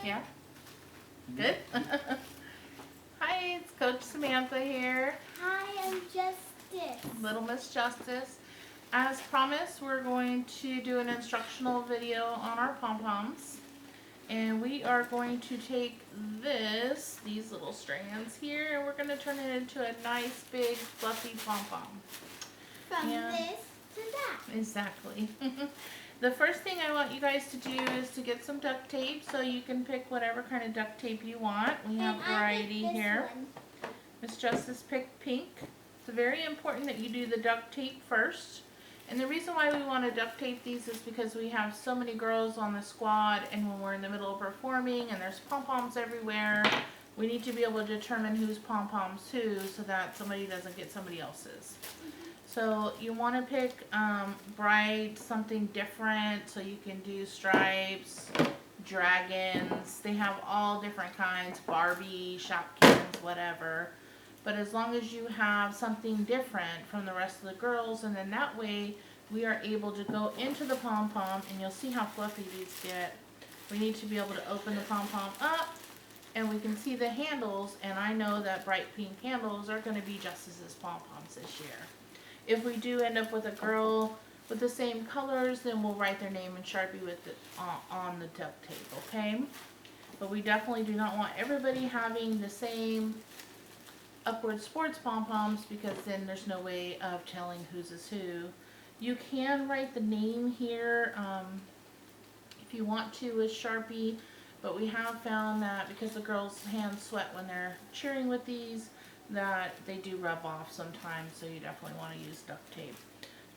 Yeah? Good? Hi, it's Coach Samantha here. Hi, I'm Justice. Little Miss Justice. As promised, we're going to do an instructional video on our pom-poms. And we are going to take these little strands here, and we're going to turn it into a nice big fluffy pom-pom. From this to that. Exactly. The first thing I want you guys to do is to get some duct tape, so you can pick whatever kind of duct tape you want. We have variety here. Miss Justice picked pink. It's very important that you do the duct tape first. And the reason why we want to duct tape these is because we have so many girls on the squad, and when we're in the middle of performing and there's pom-poms everywhere, we need to be able to determine whose pom-poms who, so that somebody doesn't get somebody else's. So you want to pick bright, something different, so you can do stripes, dragons. They have all different kinds, Barbie, Shopkins, whatever. But as long as you have something different from the rest of the girls, and then that way we are able to go into the pom-pom, and you'll see how fluffy these get. We need to be able to open the pom-pom up, and we can see the handles, and I know that bright pink handles are going to be Justice's pom-poms this year. If we do end up with a girl with the same colors, then we'll write their name in Sharpie with it on the duct tape, okay? But we definitely do not want everybody having the same Upward Sports pom-poms, because then there's no way of telling whose is who. You can write the name here if you want to with Sharpie, but we have found that because the girls' hands sweat when they're cheering with these, that they do rub off sometimes, so you definitely want to use duct tape.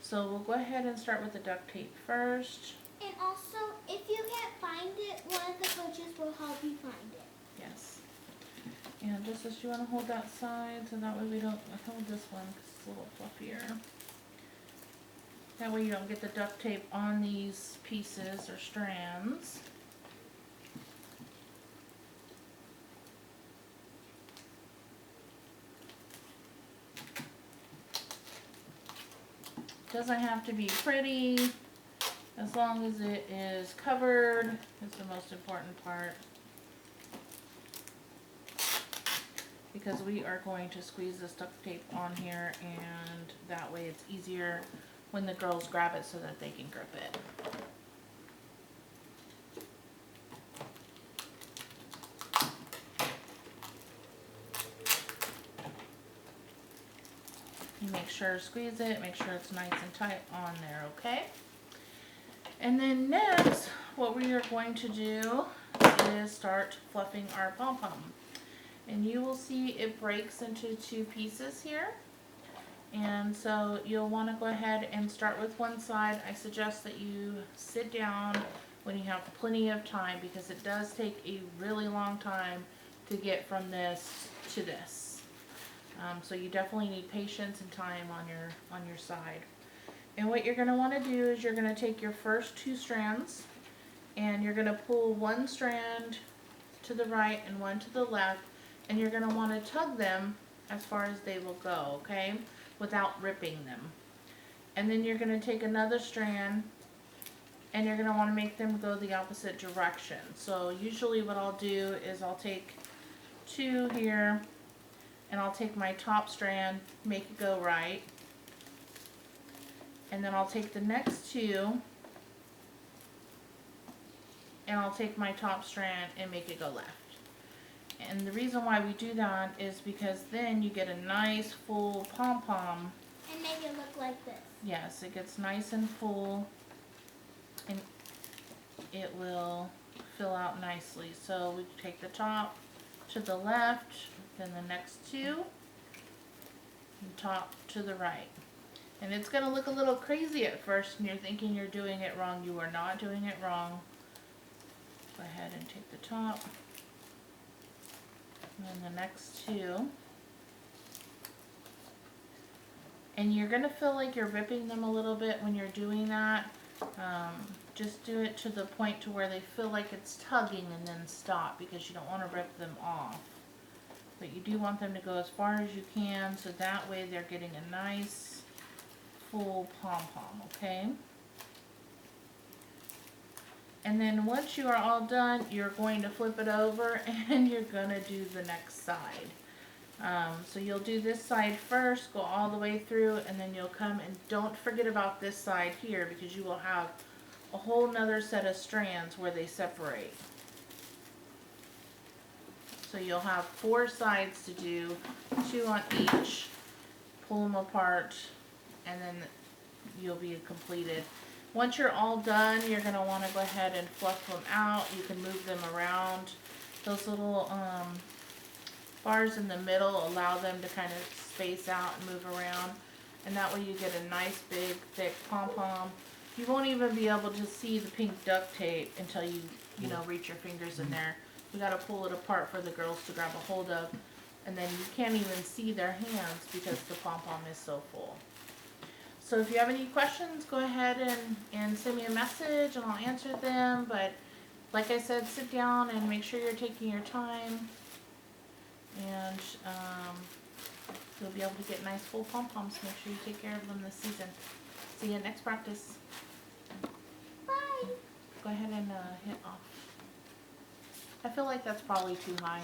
So we'll go ahead and start with the duct tape first. And also, if you can't find it, one of the coaches will help you find it. Yes. And just as you want to hold that side, so that way we don't hold this one because it's a little fluffier. That way you don't get the duct tape on these pieces or strands. Doesn't have to be pretty, as long as it is covered is the most important part, because we are going to squeeze this duct tape on here, and that way it's easier when the girls grab it so that they can grip it. You make sure, squeeze it, make sure it's nice and tight on there, okay? And then next, what we are going to do is start fluffing our pom-pom. And you will see it breaks into two pieces here. And so you'll want to go ahead and start with one side. I suggest that you sit down when you have plenty of time, because it does take a really long time to get from this to this. So you definitely need patience and time on your side. And what you're going to want to do is you're going to take your first two strands, and you're going to pull one strand to the right and one to the left, and you're going to want to tug them as far as they will go, okay, without ripping them. And then you're going to take another strand, and you're going to want to make them go the opposite direction. So usually what I'll do is I'll take two here, and I'll take my top strand, make it go right, and then I'll take the next two, and I'll take my top strand and make it go left. And the reason why we do that is because then you get a nice full pom-pom. And make it look like this. Yes, it gets nice and full, and it will fill out nicely. So we take the top to the left, then the next two, and top to the right. And it's going to look a little crazy at first, and you're thinking you're doing it wrong. You are not doing it wrong. Go ahead and take the top, and then the next two. And you're going to feel like you're ripping them a little bit when you're doing that. Just do it to the point to where they feel like it's tugging, and then stop, because you don't want to rip them off. But you do want them to go as far as you can, so that way they're getting a nice full pom-pom, okay? And then once you are all done, you're going to flip it over and you're going to do the next side. So you'll do this side first, go all the way through, and then you'll come and don't forget about this side here because you will have a whole nother set of strands where they separate. So you'll have 4 sides to do, 2 on each, pull them apart, and then you'll be completed. Once you're all done, you're going to want to go ahead and fluff them out. You can move them around. Those little bars in the middle allow them to kind of space out and move around, and that way you get a nice big thick pom-pom. You won't even be able to see the pink duct tape until you reach your fingers in there. We got to pull it apart for the girls to grab a hold of, and then you can't even see their hands because the pom-pom is so full. So if you have any questions, go ahead and send me a message and I'll answer them. But like I said, sit down and make sure you're taking your time, and you'll be able to get nice full pom-poms. Make sure you take care of them this season. See you at next practice. Bye. Go ahead and hit off. I feel like that's probably too high.